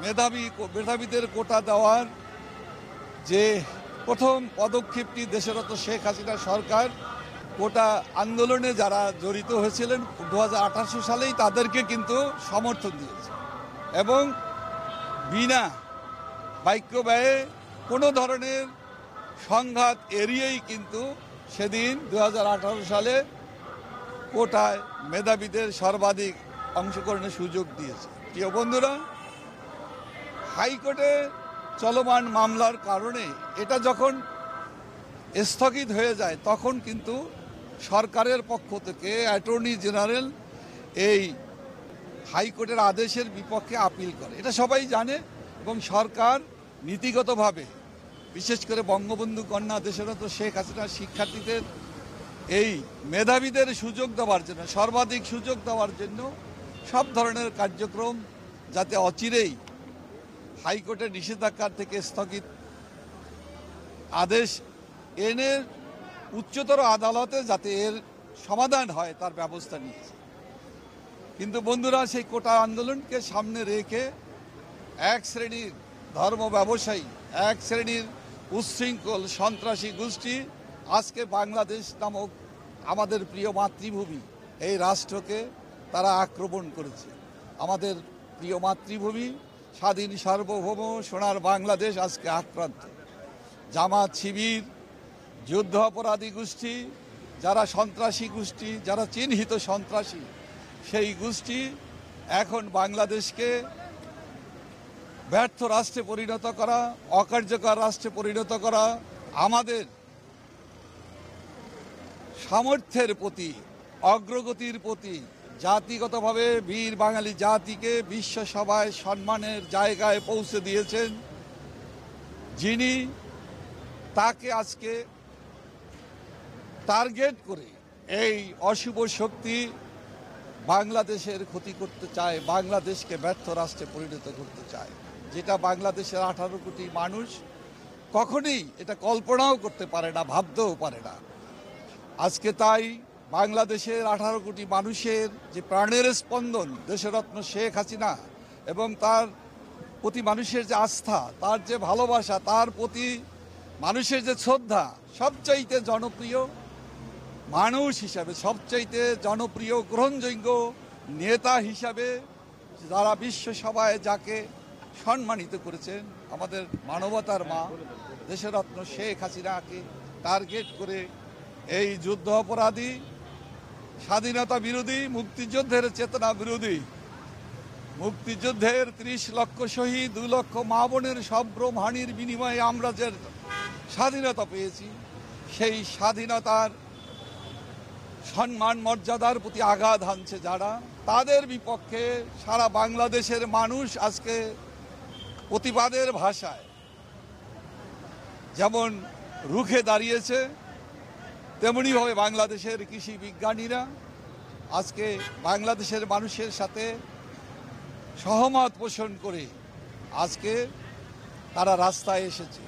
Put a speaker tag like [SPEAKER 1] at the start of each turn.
[SPEAKER 1] মেধাবীদের কোটা দেওয়ার যে প্রথম পদক্ষেপটি দেশরত শেখ হাসিনা সরকার কোটা আন্দোলনে যারা জড়িত হয়েছিলেন 2018 সালেই তাদেরকে কিন্তু সমর্থন দিয়েছে এবং বিনা বাক্য ব্যয়ে কোনো ধরনের সংঘাত এড়িয়েই কিন্তু সেদিন 2018 সালে কোটায় মেধাবীদের সর্বাধিক অংশগ্রহণের সুযোগ দিয়েছে। প্রিয় বন্ধুরা, হাইকোর্টে চলমান মামলার কারণে এটা যখন স্থগিত হয়ে যায় তখন কিন্তু সরকারের পক্ষ থেকে অ্যাটর্নি জেনারেল এই হাইকোর্টের আদেশের বিপক্ষে আপিল করে। এটা সবাই জানে এবং সরকার নীতিগতভাবে বিশেষ করে বঙ্গবন্ধু কন্যা দেশরত শেখ হাসিনা শিক্ষার্থীদের এই মেধাবীদের সুযোগ দেওয়ার জন্য, সর্বাধিক সুযোগ দেওয়ার জন্য সব ধরনের কার্যক্রম যাতে অচিরেই হাইকোর্টের নিষেধাজ্ঞা থেকে স্থগিত আদেশ এনে উচ্চতর আদালতে যাতে এর সমাধান হয় তার ব্যবস্থা নিয়েছে। কিন্তু বন্ধুরা, সেই কোটা আন্দোলনকে সামনে রেখে এক শ্রেণীর ধর্ম ব্যবসায়ী, এক শ্রেণীর উচ্ছৃঙ্খল সন্ত্রাসী গোষ্ঠী আজকে বাংলাদেশ নামক আমাদের প্রিয় মাতৃভূমি এই রাষ্ট্রকে তারা আক্রমণ করেছে। আমাদের প্রিয় মাতৃভূমি স্বাধীন সার্বভৌম সোনার বাংলাদেশ আজকে আক্রান্ত। জামাত শিবির, যুদ্ধ অপরাধী গোষ্ঠী, যারা সন্ত্রাসী গোষ্ঠী, যারা চিহ্নিত সন্ত্রাসী, সেই গোষ্ঠী এখন বাংলাদেশকে ব্যর্থ রাষ্ট্রে পরিণত করা, অকার্যকর রাষ্ট্রে পরিণত করা, আমাদের সামর্থ্যের প্রতি, অগ্রগতির প্রতি, জাতিগতভাবে বীর বাঙালি জাতিকে বিশ্ব সভায় সম্মানের জায়গায় পৌঁছে দিয়েছেন যিনি, তাকে আজকে টার্গেট করে এই অশুভ শক্তি বাংলাদেশের ক্ষতি করতে চায়, বাংলাদেশকে ব্যর্থ রাষ্ট্রে পরিণত করতে চায়, যেটা বাংলাদেশের 18 কোটি মানুষ কখনোই এটা কল্পনাও করতে পারে না, ভাবতেও পারে না। আজকে তাই বাংলাদেশের 18 কোটি মানুষের যে প্রাণের স্পন্দন দেশরত্ন শেখ হাসিনা এবং তার প্রতি মানুষের যে আস্থা, তার যে ভালোবাসা, তার প্রতি মানুষের যে শ্রদ্ধা, সবচাইতে জনপ্রিয় মানুষ হিসাবে, সবচাইতে জনপ্রিয় গ্রহণযোগ্য নেতা হিসাবে যারা বিশ্বসভায় যাকে সম্মানিত করেছেন, আমাদের মানবতার মা দেশরত্ন শেখ হাসিনাকে টার্গেট করে এই যুদ্ধ অপরাধী, স্বাধীনতা বিরোধী, মুক্তিযুদ্ধের চেতনা বিরোধী, মুক্তিযুদ্ধের 30 লক্ষ শহীদ, 2 লক্ষ মা বোনের সম্ভ্রম হানির বিনিময়ে আমরা যে স্বাধীনতা পেয়েছি, সেই স্বাধীনতার সম্মান মর্যাদার প্রতি আঘাত হানছে যারা, তাদের বিপক্ষে সারা বাংলাদেশের মানুষ আজকে প্রতিবাদের ভাষায় যেমন রুখে দাঁড়িয়েছে, তেমনিভাবে বাংলাদেশের কৃষি বিজ্ঞানীরা আজকে বাংলাদেশের মানুষের সাথে সহমত পোষণ করে আজকে তারা রাস্তায় এসেছে।